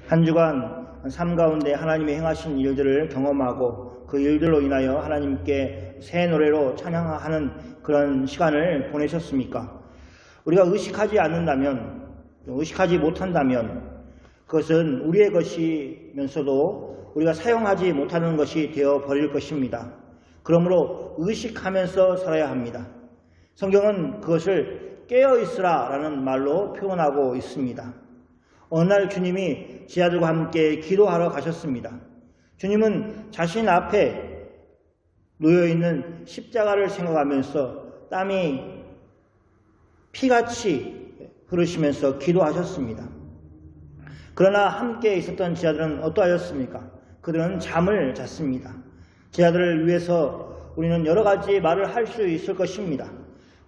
한 주간 삶 가운데 하나님이 행하신 일들을 경험하고 그 일들로 인하여 하나님께 새 노래로 찬양하는 그런 시간을 보내셨습니까? 우리가 의식하지 않는다면, 의식하지 못한다면 그것은 우리의 것이면서도 우리가 사용하지 못하는 것이 되어 버릴 것입니다. 그러므로 의식하면서 살아야 합니다. 성경은 그것을 깨어있으라 라는 말로 표현하고 있습니다. 어느 날 주님이 제자들과 함께 기도하러 가셨습니다. 주님은 자신 앞에 놓여있는 십자가를 생각하면서 땀이 피같이 흐르시면서 기도하셨습니다. 그러나 함께 있었던 제자들은 어떠하였습니까? 그들은 잠을 잤습니다. 제자들을 위해서 우리는 여러 가지 말을 할 수 있을 것입니다.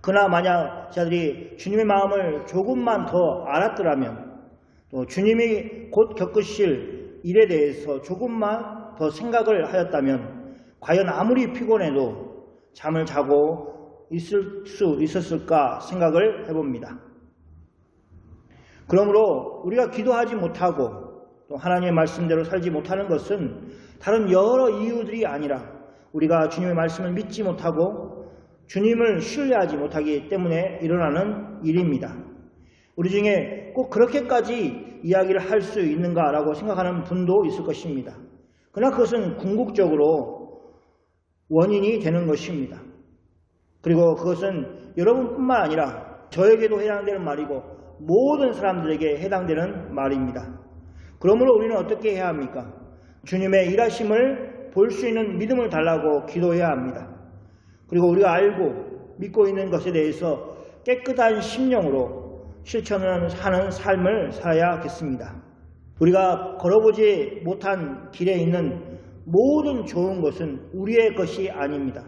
그러나 만약 제자들이 주님의 마음을 조금만 더 알았더라면, 또 주님이 곧 겪으실 일에 대해서 조금만 더 생각을 하였다면 과연 아무리 피곤해도 잠을 자고 있을 수 있었을까 생각을 해봅니다. 그러므로 우리가 기도하지 못하고 또 하나님의 말씀대로 살지 못하는 것은 다른 여러 이유들이 아니라 우리가 주님의 말씀을 믿지 못하고 주님을 신뢰하지 못하기 때문에 일어나는 일입니다. 우리 중에 꼭 그렇게까지 이야기를 할 수 있는가라고 생각하는 분도 있을 것입니다. 그러나 그것은 궁극적으로 원인이 되는 것입니다. 그리고 그것은 여러분뿐만 아니라 저에게도 해당되는 말이고 모든 사람들에게 해당되는 말입니다. 그러므로 우리는 어떻게 해야 합니까? 주님의 일하심을 볼 수 있는 믿음을 달라고 기도해야 합니다. 그리고 우리가 알고 믿고 있는 것에 대해서 깨끗한 심령으로 실천하는 삶을 살아야겠습니다. 우리가 걸어보지 못한 길에 있는 모든 좋은 것은 우리의 것이 아닙니다.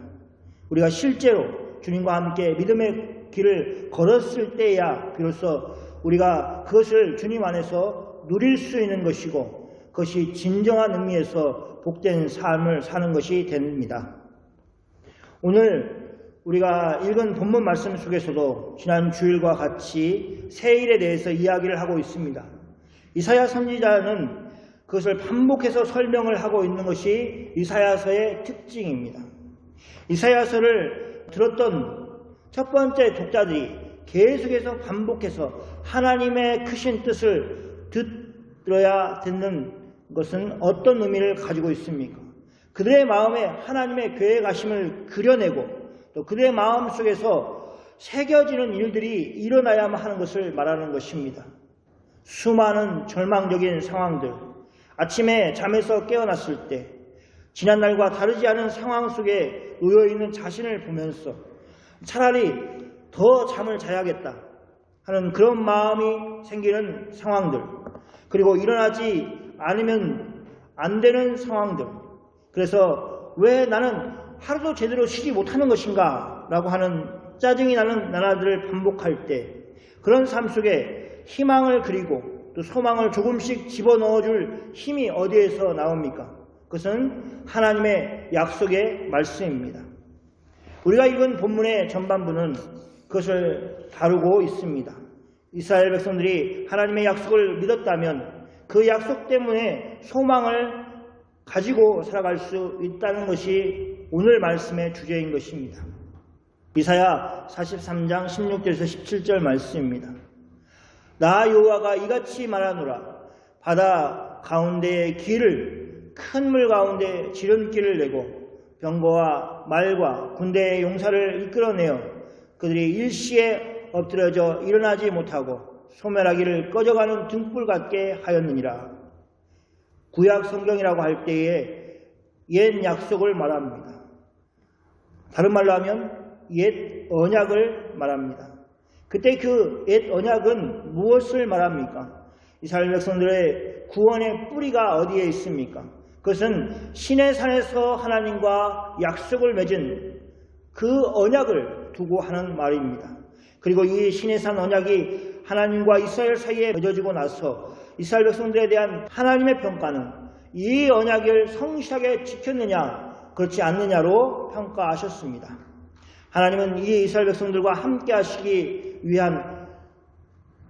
우리가 실제로 주님과 함께 믿음의 길을 걸었을 때야 비로소 우리가 그것을 주님 안에서 누릴 수 있는 것이고 그것이 진정한 의미에서 복된 삶을 사는 것이 됩니다. 오늘 우리가 읽은 본문 말씀 속에서도 지난 주일과 같이 새 일에 대해서 이야기를 하고 있습니다. 이사야 선지자는 그것을 반복해서 설명을 하고 있는 것이 이사야서의 특징입니다. 이사야서를 들었던 첫 번째 독자들이 계속해서 반복해서 하나님의 크신 뜻을 들어야 듣는 것은 어떤 의미를 가지고 있습니까? 그들의 마음에 하나님의 계획하심을 그려내고 또 그들의 마음속에서 새겨지는 일들이 일어나야만 하는 것을 말하는 것입니다. 수많은 절망적인 상황들, 아침에 잠에서 깨어났을 때 지난날과 다르지 않은 상황 속에 놓여있는 자신을 보면서 차라리 더 잠을 자야겠다 하는 그런 마음이 생기는 상황들, 그리고 일어나지 않으면 안 되는 상황들, 그래서 왜 나는 하루도 제대로 쉬지 못하는 것인가 라고 하는 짜증이 나는 나날들을 반복할 때 그런 삶 속에 희망을 그리고 또 소망을 조금씩 집어넣어줄 힘이 어디에서 나옵니까? 그것은 하나님의 약속의 말씀입니다. 우리가 읽은 본문의 전반부는 그것을 다루고 있습니다. 이스라엘 백성들이 하나님의 약속을 믿었다면 그 약속 때문에 소망을 가지고 살아갈 수 있다는 것이 오늘 말씀의 주제인 것입니다. 이사야 43장 16절에서 17절 말씀입니다. 나 여호와가 이같이 말하노라. 바다 가운데의 길을 큰 물 가운데 지름길을 내고 병거와 말과 군대의 용사를 이끌어내어 그들이 일시에 엎드려져 일어나지 못하고 소멸하기를 꺼져가는 등불 같게 하였느니라. 구약 성경이라고 할 때에 옛 약속을 말합니다. 다른 말로 하면 옛 언약을 말합니다. 그때 그 옛 언약은 무엇을 말합니까? 이스라엘 백성들의 구원의 뿌리가 어디에 있습니까? 그것은 시내 산에서 하나님과 약속을 맺은 그 언약을 두고 하는 말입니다. 그리고 이 시내 산 언약이 하나님과 이스라엘 사이에 맺어지고 나서 이스라엘 백성들에 대한 하나님의 평가는 이 언약을 성실하게 지켰느냐 그렇지 않느냐로 평가하셨습니다. 하나님은 이 이스라엘 백성들과 함께 하시기 위한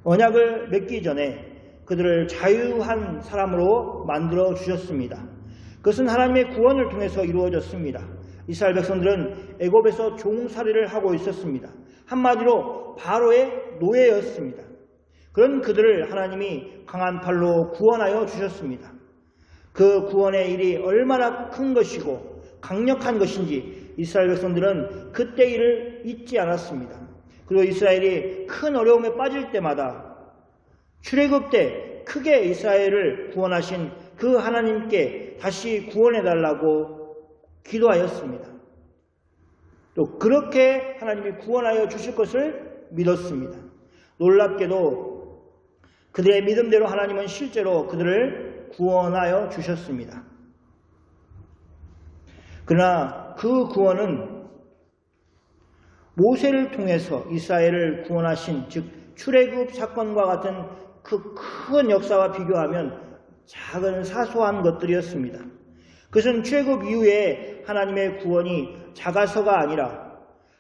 언약을 맺기 전에 그들을 자유한 사람으로 만들어 주셨습니다. 그것은 하나님의 구원을 통해서 이루어졌습니다. 이스라엘 백성들은 애굽에서 종살이를 하고 있었습니다. 한마디로 바로의 노예였습니다. 그런 그들을 하나님이 강한 팔로 구원하여 주셨습니다. 그 구원의 일이 얼마나 큰 것이고 강력한 것인지 이스라엘 백성들은 그때 일을 잊지 않았습니다. 그리고 이스라엘이 큰 어려움에 빠질 때마다 출애굽 때 크게 이스라엘을 구원하신 그 하나님께 다시 구원해달라고 기도하였습니다. 또 그렇게 하나님이 구원하여 주실 것을 믿었습니다. 놀랍게도 그들의 믿음대로 하나님은 실제로 그들을 구원하여 주셨습니다. 그러나 그 구원은 모세를 통해서 이스라엘을 구원하신 즉 출애굽 사건과 같은 그 큰 역사와 비교하면 작은 사소한 것들이었습니다. 그것은 출애굽 이후에 하나님의 구원이 작아서가 아니라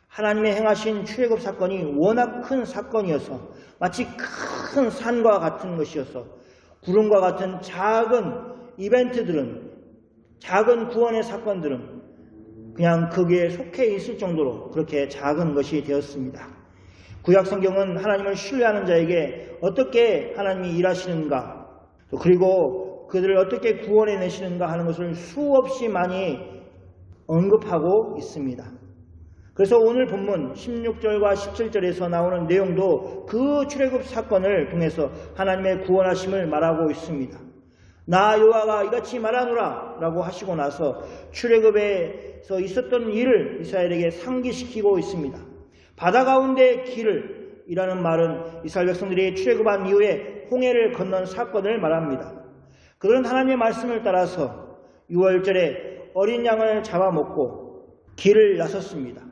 하나님의 행하신 출애굽 사건이 워낙 큰 사건이어서 마치 큰 산과 같은 것이어서 구름과 같은 작은 이벤트들은 작은 구원의 사건들은 그냥 거기에 속해 있을 정도로 그렇게 작은 것이 되었습니다. 구약 성경은 하나님을 신뢰하는 자에게 어떻게 하나님이 일하시는가 그리고 그들을 어떻게 구원해내시는가 하는 것을 수없이 많이 언급하고 있습니다. 그래서 오늘 본문 16절과 17절에서 나오는 내용도 그 출애굽 사건을 통해서 하나님의 구원하심을 말하고 있습니다. 나 여호와가 이같이 말하노라 라고 하시고 나서 출애굽에서 있었던 일을 이스라엘에게 상기시키고 있습니다. 바다 가운데 길을 이라는 말은 이스라엘 백성들이 출애굽한 이후에 홍해를 건넌 사건을 말합니다. 그들은 하나님의 말씀을 따라서 6월절에 어린 양을 잡아먹고 길을 나섰습니다.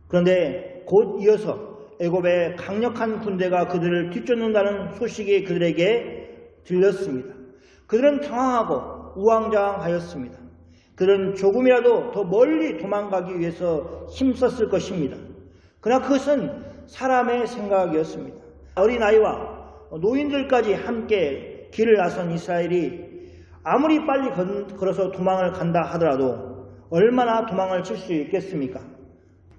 그런데 곧 이어서 애굽의 강력한 군대가 그들을 뒤쫓는다는 소식이 그들에게 들렸습니다. 그들은 당황하고 우왕좌왕하였습니다. 그들은 조금이라도 더 멀리 도망가기 위해서 힘썼을 것입니다. 그러나 그것은 사람의 생각이었습니다. 어린아이와 노인들까지 함께 길을 나선 이스라엘이 아무리 빨리 걸어서 도망을 간다 하더라도 얼마나 도망을 칠 수 있겠습니까?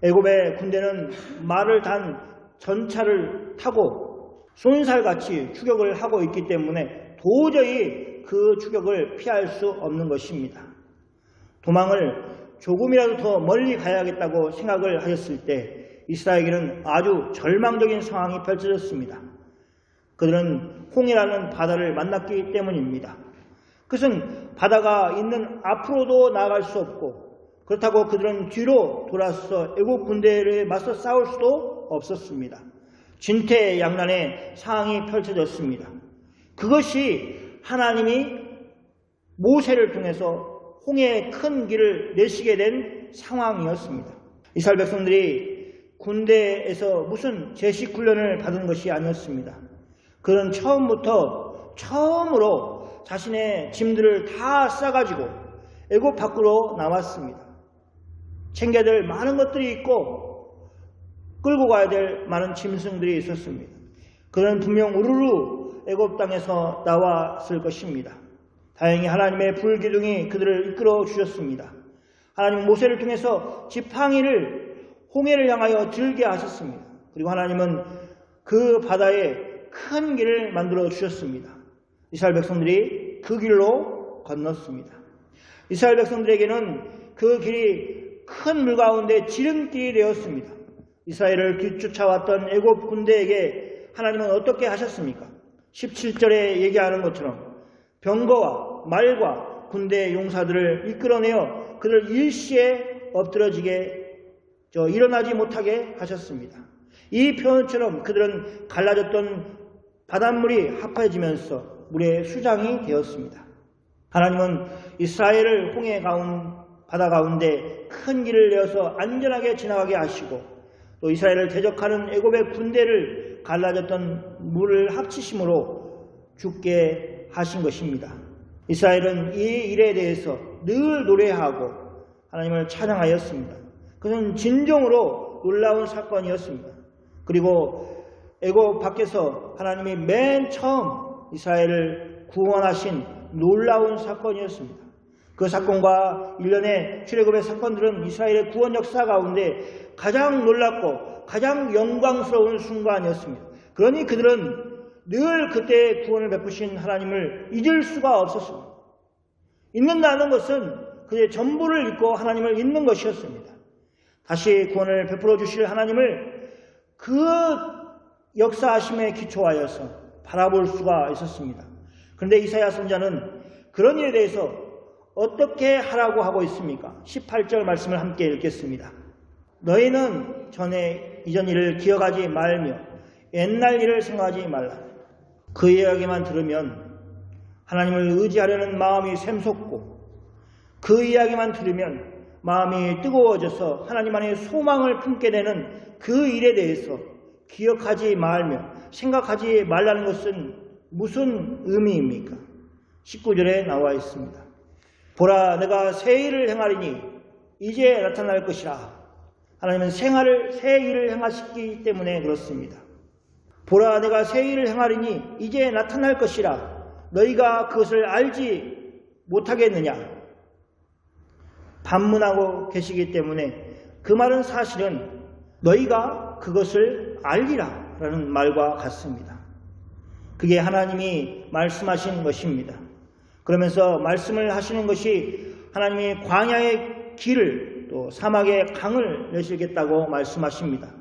애굽의 군대는 말을 단 전차를 타고 쏜살같이 추격을 하고 있기 때문에 도저히 그 추격을 피할 수 없는 것입니다. 도망을 조금이라도 더 멀리 가야겠다고 생각을 하였을 때 이스라엘에게는 아주 절망적인 상황이 펼쳐졌습니다. 그들은 홍해라는 바다를 만났기 때문입니다. 그것은 바다가 있는 앞으로도 나아갈 수 없고 그렇다고 그들은 뒤로 돌아서 애국 군대를 맞서 싸울 수도 없었습니다. 진퇴양난의 상황이 펼쳐졌습니다. 그것이 하나님이 모세를 통해서 홍해의 큰 길을 내시게 된 상황이었습니다. 이스라엘 백성들이 군대에서 무슨 제식 훈련을 받은 것이 아니었습니다. 그는 처음으로 자신의 짐들을 다 싸가지고 애굽 밖으로 나왔습니다. 챙겨야 될 많은 것들이 있고 끌고 가야 될 많은 짐승들이 있었습니다. 그는 분명 우르르 애굽 땅에서 나왔을 것입니다. 다행히 하나님의 불기둥이 그들을 이끌어 주셨습니다. 하나님 모세를 통해서 지팡이를 홍해를 향하여 들게 하셨습니다. 그리고 하나님은 그 바다에 큰 길을 만들어 주셨습니다. 이스라엘 백성들이 그 길로 건넜습니다. 이스라엘 백성들에게는 그 길이 큰 물 가운데 지름길이 되었습니다. 이스라엘을 뒤쫓아왔던 애굽 군대에게 하나님은 어떻게 하셨습니까? 17절에 얘기하는 것처럼 병거와 말과 군대 용사들을 이끌어내어 그를 일시에 엎드러지게 일어나지 못하게 하셨습니다. 이 표현처럼 그들은 갈라졌던 바닷물이 합해지면서 물의 수장이 되었습니다. 하나님은 이스라엘을 홍해 바다 가운데 큰 길을 내어서 안전하게 지나가게 하시고 또 이스라엘을 대적하는 애굽의 군대를 갈라졌던 물을 합치심으로 죽게 하신 것입니다. 이스라엘은 이 일에 대해서 늘 노래하고 하나님을 찬양하였습니다. 그것은 진정으로 놀라운 사건이었습니다. 그리고 애굽 밖에서 하나님이 맨 처음 이스라엘을 구원하신 놀라운 사건이었습니다. 그 사건과 일련의 출애굽의 사건들은 이스라엘의 구원 역사 가운데 가장 놀랍고 가장 영광스러운 순간이었습니다. 그러니 그들은 늘 그때의 구원을 베푸신 하나님을 잊을 수가 없었습니다. 잊는다는 것은 그의 전부를 잊고 하나님을 잊는 것이었습니다. 다시 구원을 베풀어 주실 하나님을 그 역사하심에 기초하여서 바라볼 수가 있었습니다. 그런데 이사야 선지자는 그런 일에 대해서 어떻게 하라고 하고 있습니까? 18절 말씀을 함께 읽겠습니다. 너희는 전에 이전 일을 기억하지 말며 옛날 일을 생각하지 말라. 그 이야기만 들으면 하나님을 의지하려는 마음이 샘솟고 그 이야기만 들으면 마음이 뜨거워져서 하나님 안에 소망을 품게 되는 그 일에 대해서 기억하지 말며 생각하지 말라는 것은 무슨 의미입니까? 19절에 나와 있습니다. 보라, 내가 새 일을 행하리니 이제 나타날 것이라. 하나님은 새 일을 행하시기 때문에 그렇습니다. 보라, 내가 새 일을 행하리니 이제 나타날 것이라. 너희가 그것을 알지 못하겠느냐? 반문하고 계시기 때문에 그 말은 사실은 너희가 그것을 알리라 라는 말과 같습니다. 그게 하나님이 말씀하신 것입니다. 그러면서 말씀을 하시는 것이 하나님이 광야의 길을 또 사막의 강을 내시겠다고 말씀하십니다.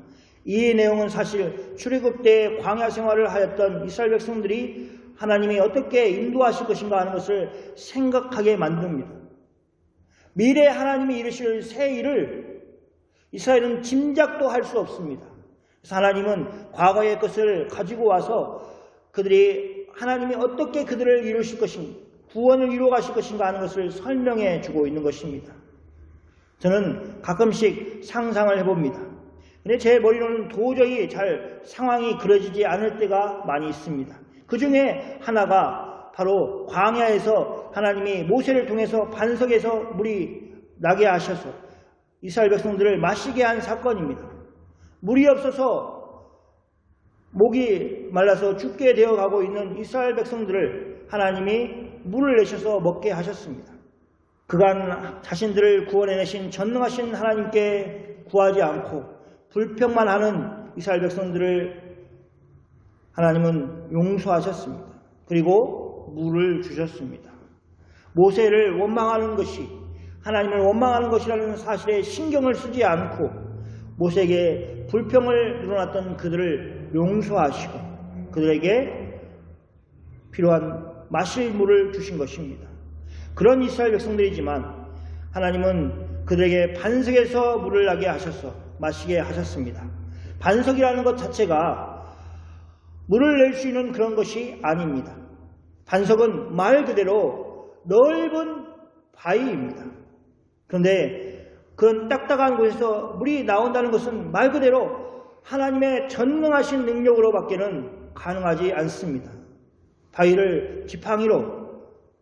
이 내용은 사실 출애굽 때 광야 생활을 하였던 이스라엘 백성들이 하나님이 어떻게 인도하실 것인가 하는 것을 생각하게 만듭니다. 미래에 하나님이 이루실 새 일을 이스라엘은 짐작도 할 수 없습니다. 그래서 하나님은 과거의 것을 가지고 와서 그들이 하나님이 어떻게 그들을 이루실 것인가, 구원을 이루어 가실 것인가 하는 것을 설명해 주고 있는 것입니다. 저는 가끔씩 상상을 해봅니다. 근데 제 머리로는 도저히 잘 상황이 그려지지 않을 때가 많이 있습니다. 그 중에 하나가 바로 광야에서 하나님이 모세를 통해서 반석에서 물이 나게 하셔서 이스라엘 백성들을 마시게 한 사건입니다. 물이 없어서 목이 말라서 죽게 되어가고 있는 이스라엘 백성들을 하나님이 물을 내셔서 먹게 하셨습니다. 그간 자신들을 구원해내신 전능하신 하나님께 구하지 않고 불평만 하는 이스라엘 백성들을 하나님은 용서하셨습니다. 그리고 물을 주셨습니다. 모세를 원망하는 것이 하나님을 원망하는 것이라는 사실에 신경을 쓰지 않고 모세에게 불평을 늘어났던 그들을 용서하시고 그들에게 필요한 마실 물을 주신 것입니다. 그런 이스라엘 백성들이지만 하나님은 그들에게 반석에서 물을 나게 하셔서 마시게 하셨습니다. 반석이라는 것 자체가 물을 낼 수 있는 그런 것이 아닙니다. 반석은 말 그대로 넓은 바위입니다. 그런데 그런 딱딱한 곳에서 물이 나온다는 것은 말 그대로 하나님의 전능하신 능력으로 밖에는 가능하지 않습니다. 바위를 지팡이로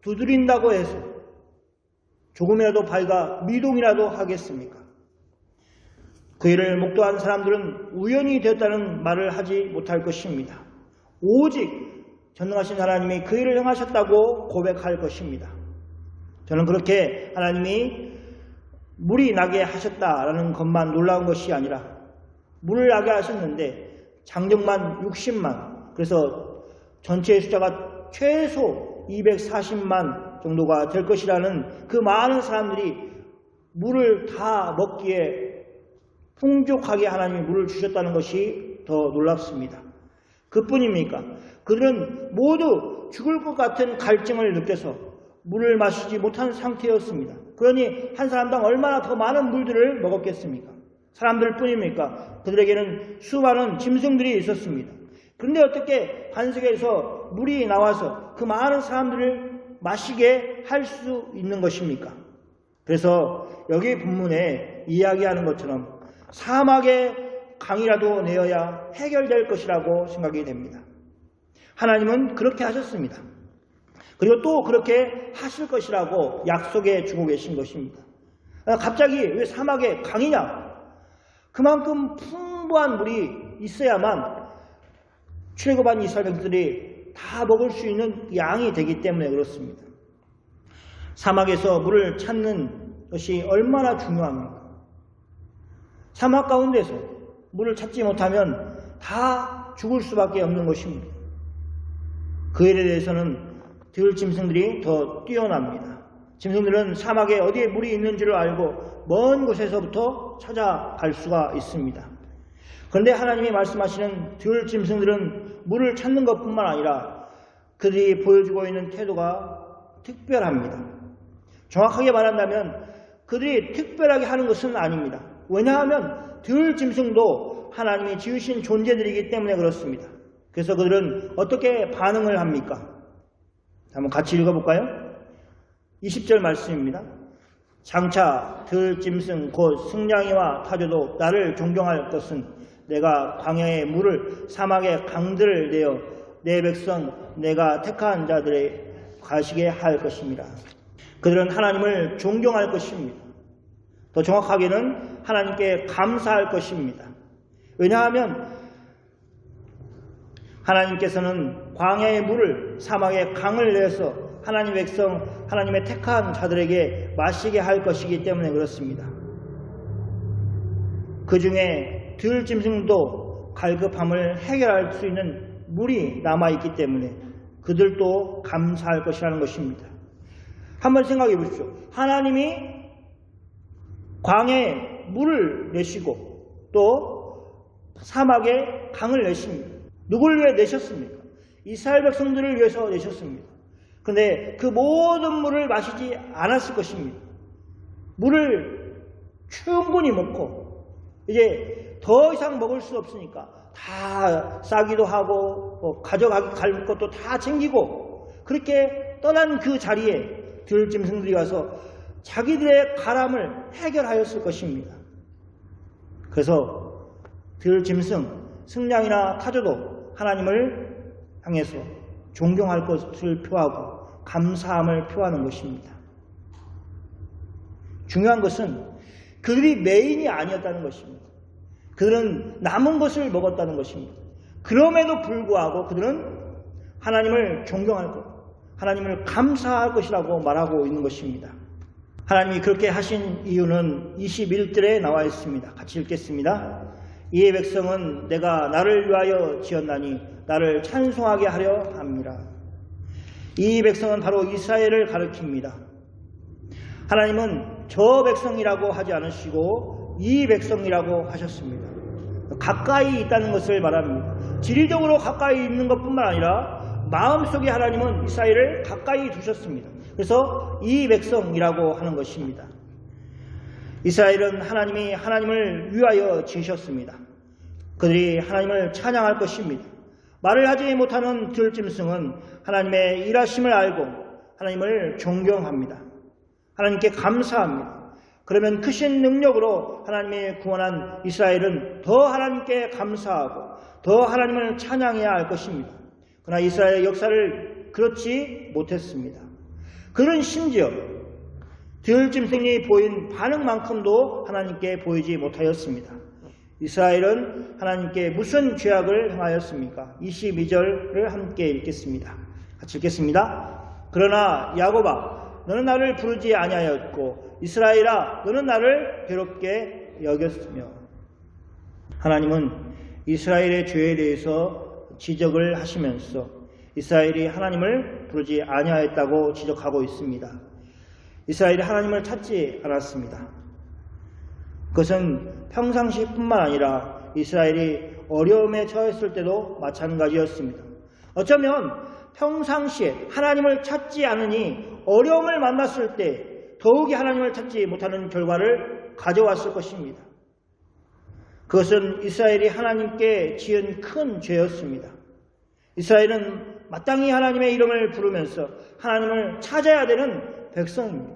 두드린다고 해서 조금이라도 바위가 미동이라도 하겠습니까? 그 일을 목도한 사람들은 우연히 되었다는 말을 하지 못할 것입니다. 오직 전능하신 하나님이 그 일을 행하셨다고 고백할 것입니다. 저는 그렇게 하나님이 물이 나게 하셨다라는 것만 놀라운 것이 아니라 물을 나게 하셨는데 장정만 60만, 그래서 전체 숫자가 최소 240만 정도가 될 것이라는 그 많은 사람들이 물을 다 먹기에 풍족하게 하나님이 물을 주셨다는 것이 더 놀랍습니다. 그뿐입니까? 그들은 모두 죽을 것 같은 갈증을 느껴서 물을 마시지 못한 상태였습니다. 그러니 한 사람당 얼마나 더 많은 물들을 먹었겠습니까? 사람들 뿐입니까? 그들에게는 수많은 짐승들이 있었습니다. 그런데 어떻게 반석에서 물이 나와서 그 많은 사람들을 마시게 할 수 있는 것입니까? 그래서 여기 본문에 이야기하는 것처럼 사막의 강이라도 내어야 해결될 것이라고 생각이 됩니다. 하나님은 그렇게 하셨습니다. 그리고 또 그렇게 하실 것이라고 약속해 주고 계신 것입니다. 갑자기 왜 사막에 강이냐? 그만큼 풍부한 물이 있어야만 출애굽한 이스라엘 백성들이 다 먹을 수 있는 양이 되기 때문에 그렇습니다. 사막에서 물을 찾는 것이 얼마나 중요합니까? 사막 가운데서 물을 찾지 못하면 다 죽을 수밖에 없는 것입니다. 그 일에 대해서는 들짐승들이 더 뛰어납니다. 짐승들은 사막에 어디에 물이 있는 줄 알고 먼 곳에서부터 찾아갈 수가 있습니다. 그런데 하나님이 말씀하시는 들짐승들은 물을 찾는 것뿐만 아니라 그들이 보여주고 있는 태도가 특별합니다. 정확하게 말한다면 그들이 특별하게 하는 것은 아닙니다. 왜냐하면 들짐승도 하나님이 지으신 존재들이기 때문에 그렇습니다. 그래서 그들은 어떻게 반응을 합니까? 한번 같이 읽어볼까요? 20절 말씀입니다. 장차 들짐승 곧 승냥이와 타조도 나를 존경할 것은 내가 광야의 물을 사막의 강들을 내어 내 백성 내가 택한 자들의 가시게 할 것입니다. 그들은 하나님을 존경할 것입니다. 더 정확하게는 하나님께 감사할 것입니다. 왜냐하면 하나님께서는 광야의 물을 사막의 강을 내서 하나님의 백성, 하나님의 택한 자들에게 마시게 할 것이기 때문에 그렇습니다. 그 중에 들짐승도 갈급함을 해결할 수 있는 물이 남아있기 때문에 그들도 감사할 것이라는 것입니다. 한번 생각해 보십시오. 하나님이 광야에 물을 내시고 또 사막에 강을 내십니다. 누구를 위해 내셨습니까? 이스라엘 백성들을 위해서 내셨습니다. 그런데 그 모든 물을 마시지 않았을 것입니다. 물을 충분히 먹고 이제 더 이상 먹을 수 없으니까 다 싸기도 하고 가져갈 것도 다 챙기고 그렇게 떠난 그 자리에 들짐승들이 와서 자기들의 가람을 해결하였을 것입니다. 그래서 들짐승, 승냥이나 타조도 하나님을 향해서 존경할 것을 표하고 감사함을 표하는 것입니다. 중요한 것은 그들이 메인이 아니었다는 것입니다. 그들은 남은 것을 먹었다는 것입니다. 그럼에도 불구하고 그들은 하나님을 존경할 것, 하나님을 감사할 것이라고 말하고 있는 것입니다. 하나님이 그렇게 하신 이유는 21절에 나와 있습니다. 같이 읽겠습니다. 이의 백성은 내가 나를 위하여 지었나니 나를 찬송하게 하려 합니다. 이 백성은 바로 이스라엘을 가리킵니다. 하나님은 저 백성이라고 하지 않으시고 이 백성이라고 하셨습니다. 가까이 있다는 것을 말합니다. 지리적으로 가까이 있는 것뿐만 아니라 마음속에 하나님은 이스라엘을 가까이 두셨습니다. 그래서 이 백성이라고 하는 것입니다. 이스라엘은 하나님이 하나님을 위하여 지으셨습니다. 그들이 하나님을 찬양할 것입니다. 말을 하지 못하는 들짐승은 하나님의 일하심을 알고 하나님을 존경합니다. 하나님께 감사합니다. 그러면 크신 능력으로 하나님이 구원한 이스라엘은 더 하나님께 감사하고 더 하나님을 찬양해야 할 것입니다. 그러나 이스라엘의 역사를 그렇지 못했습니다. 그는 심지어 들짐승이 보인 반응만큼도 하나님께 보이지 못하였습니다. 이스라엘은 하나님께 무슨 죄악을 행하였습니까? 22절을 함께 읽겠습니다. 같이 읽겠습니다. 그러나 야곱아 너는 나를 부르지 아니하였고 이스라엘아 너는 나를 괴롭게 여겼으며 하나님은 이스라엘의 죄에 대해서 지적을 하시면서 이스라엘이 하나님을 부르지 아니하였다고 지적하고 있습니다. 이스라엘이 하나님을 찾지 않았습니다. 그것은 평상시뿐만 아니라 이스라엘이 어려움에 처했을 때도 마찬가지였습니다. 어쩌면 평상시에 하나님을 찾지 않으니 어려움을 만났을 때 더욱이 하나님을 찾지 못하는 결과를 가져왔을 것입니다. 그것은 이스라엘이 하나님께 지은 큰 죄였습니다. 이스라엘은 마땅히 하나님의 이름을 부르면서 하나님을 찾아야 되는 백성입니다.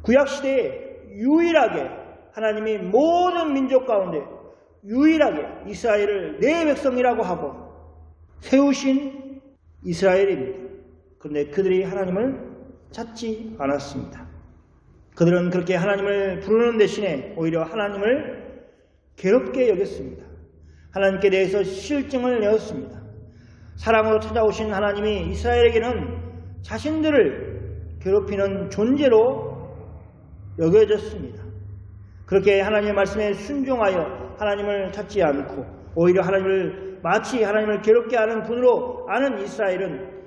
구약시대에 유일하게 하나님이 모든 민족 가운데 유일하게 이스라엘을 내 백성이라고 하고 세우신 이스라엘입니다. 그런데 그들이 하나님을 찾지 않았습니다. 그들은 그렇게 하나님을 부르는 대신에 오히려 하나님을 괴롭게 여겼습니다. 하나님께 대해서 실증을 내었습니다. 사랑으로 찾아오신 하나님이 이스라엘에게는 자신들을 괴롭히는 존재로 여겨졌습니다. 그렇게 하나님의 말씀에 순종하여 하나님을 찾지 않고 오히려 마치 하나님을 괴롭게 하는 분으로 아는 이스라엘은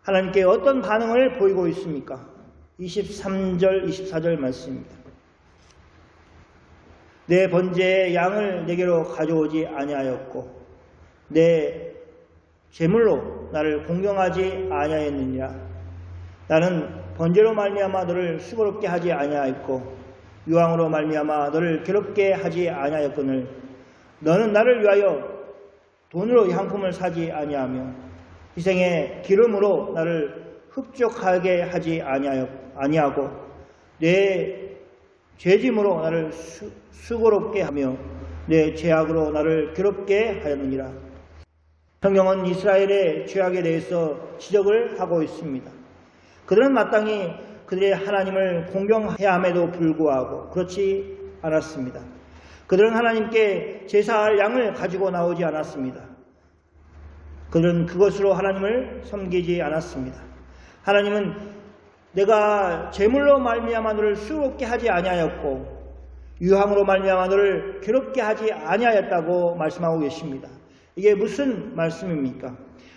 하나님께 어떤 반응을 보이고 있습니까? 23절, 24절 말씀입니다. 내 번제의 양을 내게로 가져오지 아니하였고 내 제물로 나를 공경하지 아니하였느니라. 나는 번제로 말미암아 너를 수고롭게 하지 아니하였고 유황으로 말미암아 너를 괴롭게 하지 아니하였거늘 너는 나를 위하여 돈으로 향품을 사지 아니하며 희생의 기름으로 나를 흡족하게 하지 아니하고 내 죄짐으로 나를 수고롭게 하며 내 죄악으로 나를 괴롭게 하였느니라. 성경은 이스라엘의 죄악에 대해서 지적을 하고 있습니다. 그들은 마땅히 그들의 하나님을 공경해야 함에도 불구하고 그렇지 않았습니다. 그들은 하나님께 제사할 양을 가지고 나오지 않았습니다. 그들은 그것으로 하나님을 섬기지 않았습니다. 하나님은 내가 제물로 말미암아 너를 수고롭게 하지 아니하였고 유황으로 말미암아 너를 괴롭게 하지 아니하였다고 말씀하고 계십니다. 이게 무슨 말씀입니까?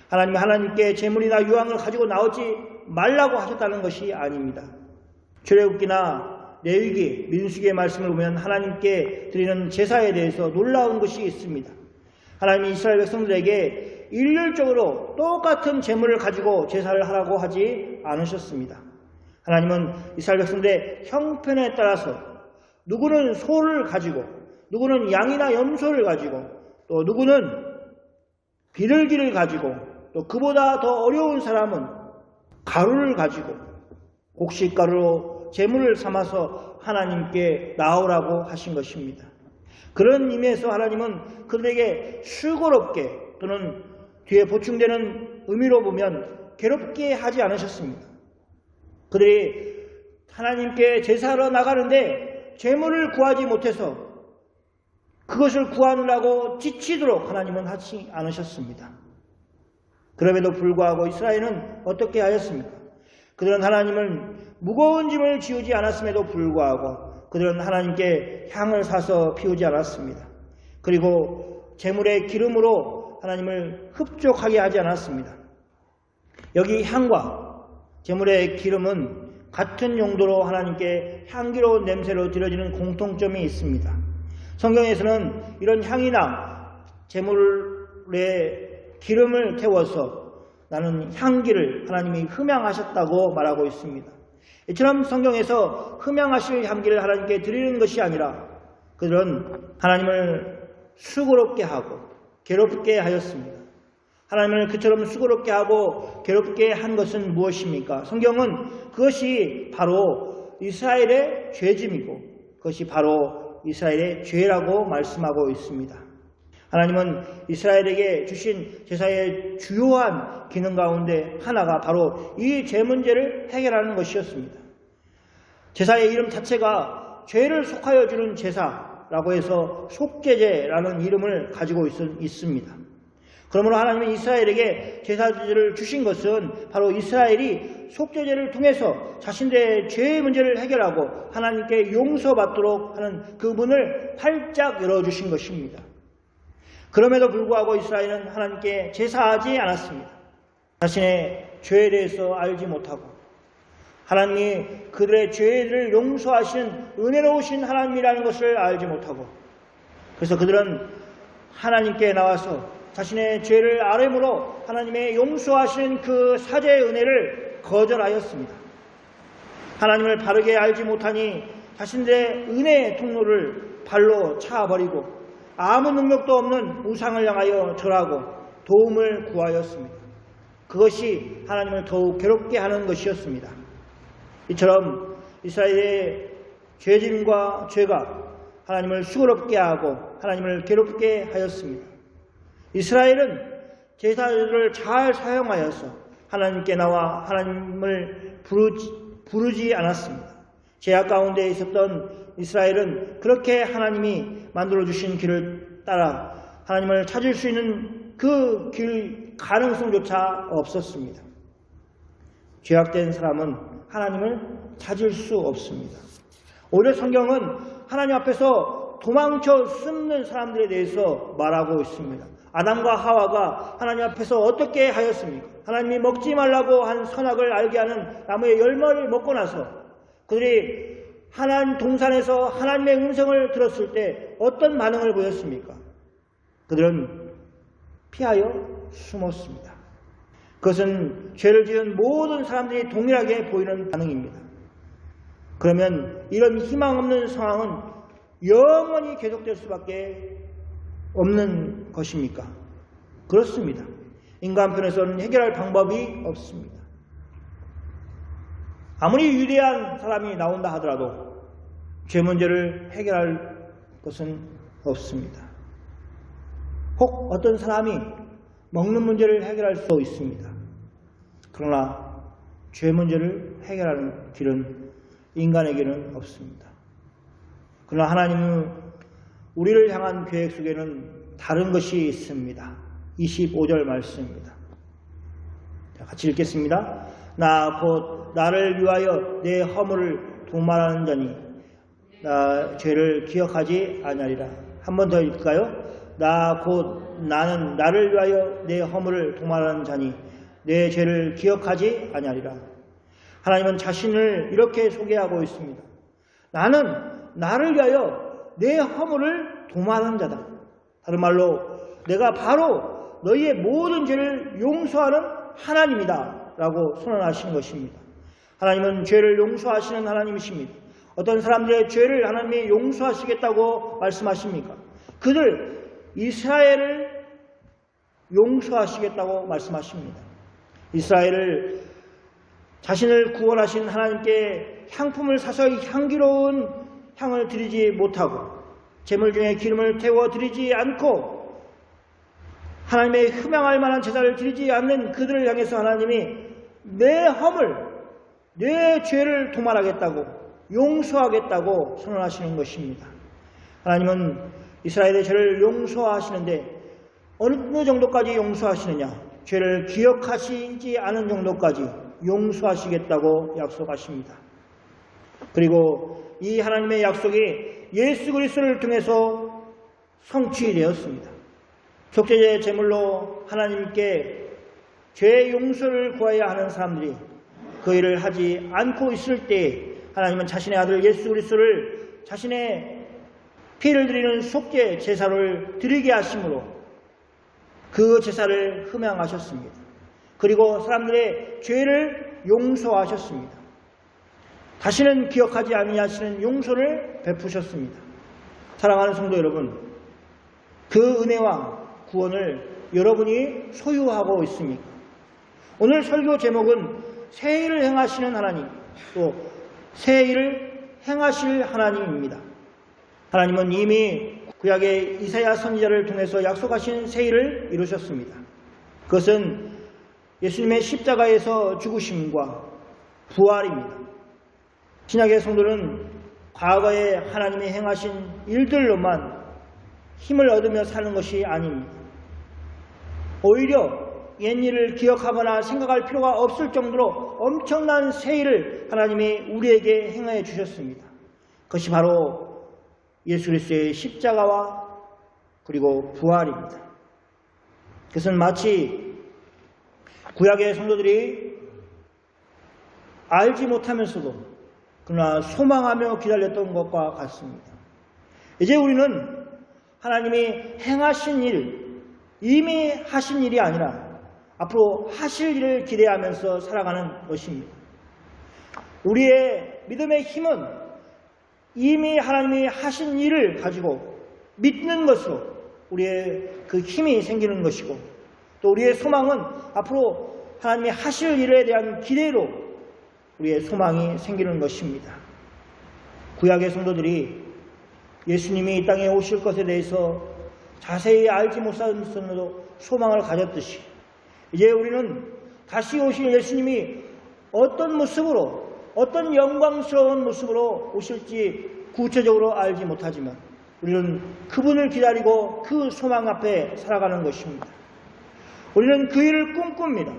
하나님은 하나님께 제물이나 유황을 가지고 나오지 말라고 하셨다는 것이 아닙니다. 출애굽기나 레위기, 민수기의 말씀을 보면 하나님께 드리는 제사에 대해서 놀라운 것이 있습니다. 하나님이 이스라엘 백성들에게 일률적으로 똑같은 제물을 가지고 제사를 하라고 하지 않으셨습니다. 하나님은 이스라엘 백성들의 형편에 따라서 누구는 소를 가지고 누구는 양이나 염소를 가지고 또 누구는 비둘기를 가지고 또 그보다 더 어려운 사람은 가루를 가지고 곡식가루로 제물을 삼아서 하나님께 나오라고 하신 것입니다. 그런 의미에서 하나님은 그들에게 수고롭게 또는 뒤에 보충되는 의미로 보면 괴롭게 하지 않으셨습니다. 그들이 하나님께 제사하러 나가는데 제물을 구하지 못해서 그것을 구하느라고 지치도록 하나님은 하지 않으셨습니다. 그럼에도 불구하고 이스라엘은 어떻게 하였습니까? 그들은 하나님을 무거운 짐을 지우지 않았음에도 불구하고 그들은 하나님께 향을 사서 피우지 않았습니다. 그리고 제물의 기름으로 하나님을 흡족하게 하지 않았습니다. 여기 향과 제물의 기름은 같은 용도로 하나님께 향기로운 냄새로 드려지는 공통점이 있습니다. 성경에서는 이런 향이나 제물의 기름을 태워서 나는 향기를 하나님이 흠양하셨다고 말하고 있습니다. 이처럼 성경에서 흠양하실 향기를 하나님께 드리는 것이 아니라 그들은 하나님을 수고롭게 하고 괴롭게 하였습니다. 하나님을 그처럼 수고롭게 하고 괴롭게 한 것은 무엇입니까? 성경은 그것이 바로 이스라엘의 죄짐이고 그것이 바로 이스라엘의 죄라고 말씀하고 있습니다. 하나님은 이스라엘에게 주신 제사의 주요한 기능 가운데 하나가 바로 이 죄 문제를 해결하는 것이었습니다. 제사의 이름 자체가 죄를 속하여 주는 제사라고 해서 속죄제라는 이름을 가지고 있습니다. 그러므로 하나님은 이스라엘에게 제사제를 주신 것은 바로 이스라엘이 속죄제를 통해서 자신들의 죄의 문제를 해결하고 하나님께 용서받도록 하는 그 문을 활짝 열어주신 것입니다. 그럼에도 불구하고 이스라엘은 하나님께 제사하지 않았습니다. 자신의 죄에 대해서 알지 못하고 하나님이 그들의 죄를 용서하시는 은혜로우신 하나님이라는 것을 알지 못하고 그래서 그들은 하나님께 나와서 자신의 죄를 아뢰므로 하나님의 용서하시는 그 사죄의 은혜를 거절하였습니다. 하나님을 바르게 알지 못하니 자신들의 은혜의 통로를 발로 차버리고 아무 능력도 없는 우상을 향하여 절하고 도움을 구하였습니다. 그것이 하나님을 더욱 괴롭게 하는 것이었습니다. 이처럼 이스라엘의 죄짐과 죄가 하나님을 수고롭게 하고 하나님을 괴롭게 하였습니다. 이스라엘은 제사를 잘 사용하여서 하나님께 나와 하나님을 부르지 않았습니다. 죄악 가운데 있었던 이스라엘은 그렇게 하나님이 만들어주신 길을 따라 하나님을 찾을 수 있는 그 길 가능성조차 없었습니다. 죄악된 사람은 하나님을 찾을 수 없습니다. 오히려 성경은 하나님 앞에서 도망쳐 숨는 사람들에 대해서 말하고 있습니다. 아담과 하와가 하나님 앞에서 어떻게 하였습니까? 하나님이 먹지 말라고 한 선악을 알게 하는 나무의 열매를 먹고 나서 그들이 하나님 동산에서 하나님의 음성을 들었을 때 어떤 반응을 보였습니까? 그들은 피하여 숨었습니다. 그것은 죄를 지은 모든 사람들이 동일하게 보이는 반응입니다. 그러면 이런 희망 없는 상황은 영원히 계속될 수밖에 없는 것입니까? 그렇습니다. 인간편에서는 해결할 방법이 없습니다. 아무리 위대한 사람이 나온다 하더라도 죄 문제를 해결할 것은 없습니다. 혹 어떤 사람이 먹는 문제를 해결할 수 있습니다. 그러나 죄 문제를 해결하는 길은 인간에게는 없습니다. 그러나 하나님은 우리를 향한 계획 속에는 다른 것이 있습니다. 25절 말씀입니다. 자, 같이 읽겠습니다. 나 곧 나를 위하여 내 허물을 도말하는 자니 나 죄를 기억하지 아니하리라. 한 번 더 읽을까요? 나 곧 나는 나를 위하여 내 허물을 도말하는 자니 내 죄를 기억하지 아니하리라. 하나님은 자신을 이렇게 소개하고 있습니다. 나는 나를 위하여 내 허물을 도말하는 자다. 다른 말로 내가 바로 너희의 모든 죄를 용서하는 하나님이다 라고 선언하시는 것입니다. 하나님은 죄를 용서하시는 하나님이십니다. 어떤 사람들의 죄를 하나님이 용서하시겠다고 말씀하십니까? 그들 이스라엘을 용서하시겠다고 말씀하십니다. 이스라엘을 자신을 구원하신 하나님께 향품을 사서 향기로운 향을 드리지 못하고 제물 중에 기름을 태워 드리지 않고 하나님의 흠양할 만한 제사를 드리지 않는 그들을 향해서 하나님이 내 허물, 내 죄를 도말하겠다고 용서하겠다고 선언하시는 것입니다. 하나님은 이스라엘의 죄를 용서하시는데 어느 정도까지 용서하시느냐? 죄를 기억하시지 않은 정도까지 용서하시겠다고 약속하십니다. 그리고 이 하나님의 약속이 예수 그리스도를 통해서 성취되었습니다. 속죄제 제물로 하나님께 죄 용서를 구해야 하는 사람들이 그 일을 하지 않고 있을 때 하나님은 자신의 아들 예수 그리스도를 자신의 피를 드리는 속죄 제사를 드리게 하심으로 그 제사를 흠양하셨습니다. 그리고 사람들의 죄를 용서하셨습니다. 다시는 기억하지 아니하시는 용서를 베푸셨습니다. 사랑하는 성도 여러분, 그 은혜와 구원을 여러분이 소유하고 있습니까? 오늘 설교 제목은 새 일을 행하시는 하나님, 또 새 일을 행하실 하나님입니다. 하나님은 이미 구약의 이사야 선지자를 통해서 약속하신 새 일을 이루셨습니다. 그것은 예수님의 십자가에서 죽으심과 부활입니다. 신약의 성도는 과거에 하나님이 행하신 일들로만 힘을 얻으며 사는 것이 아닙니다. 오히려 옛일을 기억하거나 생각할 필요가 없을 정도로 엄청난 새 일을 하나님이 우리에게 행해 주셨습니다. 그것이 바로 예수 그리스도의 십자가와 그리고 부활입니다. 그것은 마치 구약의 성도들이 알지 못하면서도 그러나 소망하며 기다렸던 것과 같습니다. 이제 우리는 하나님이 행하신 일, 이미 하신 일이 아니라 앞으로 하실 일을 기대하면서 살아가는 것입니다. 우리의 믿음의 힘은 이미 하나님이 하신 일을 가지고 믿는 것으로 우리의 그 힘이 생기는 것이고, 또 우리의 소망은 앞으로 하나님이 하실 일에 대한 기대로 우리의 소망이 생기는 것입니다. 구약의 성도들이 예수님이 이 땅에 오실 것에 대해서 자세히 알지 못하면서도 소망을 가졌듯이 이제 우리는 다시 오실 예수님이 어떤 모습으로, 어떤 영광스러운 모습으로 오실지 구체적으로 알지 못하지만 우리는 그분을 기다리고 그 소망 앞에 살아가는 것입니다. 우리는 그 일을 꿈꿉니다.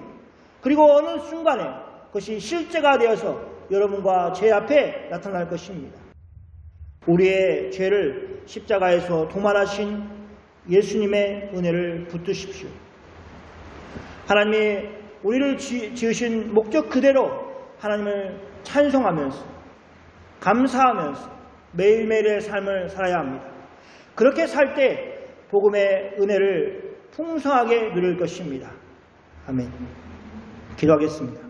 그리고 어느 순간에 그것이 실제가 되어서 여러분과 제 앞에 나타날 것입니다. 우리의 죄를 십자가에서 도말하신 예수님의 은혜를 붙드십시오. 하나님이 우리를 지으신 목적 그대로 하나님을 찬송하면서 감사하면서 매일매일의 삶을 살아야 합니다. 그렇게 살 때 복음의 은혜를 풍성하게 누릴 것입니다. 아멘. 기도하겠습니다.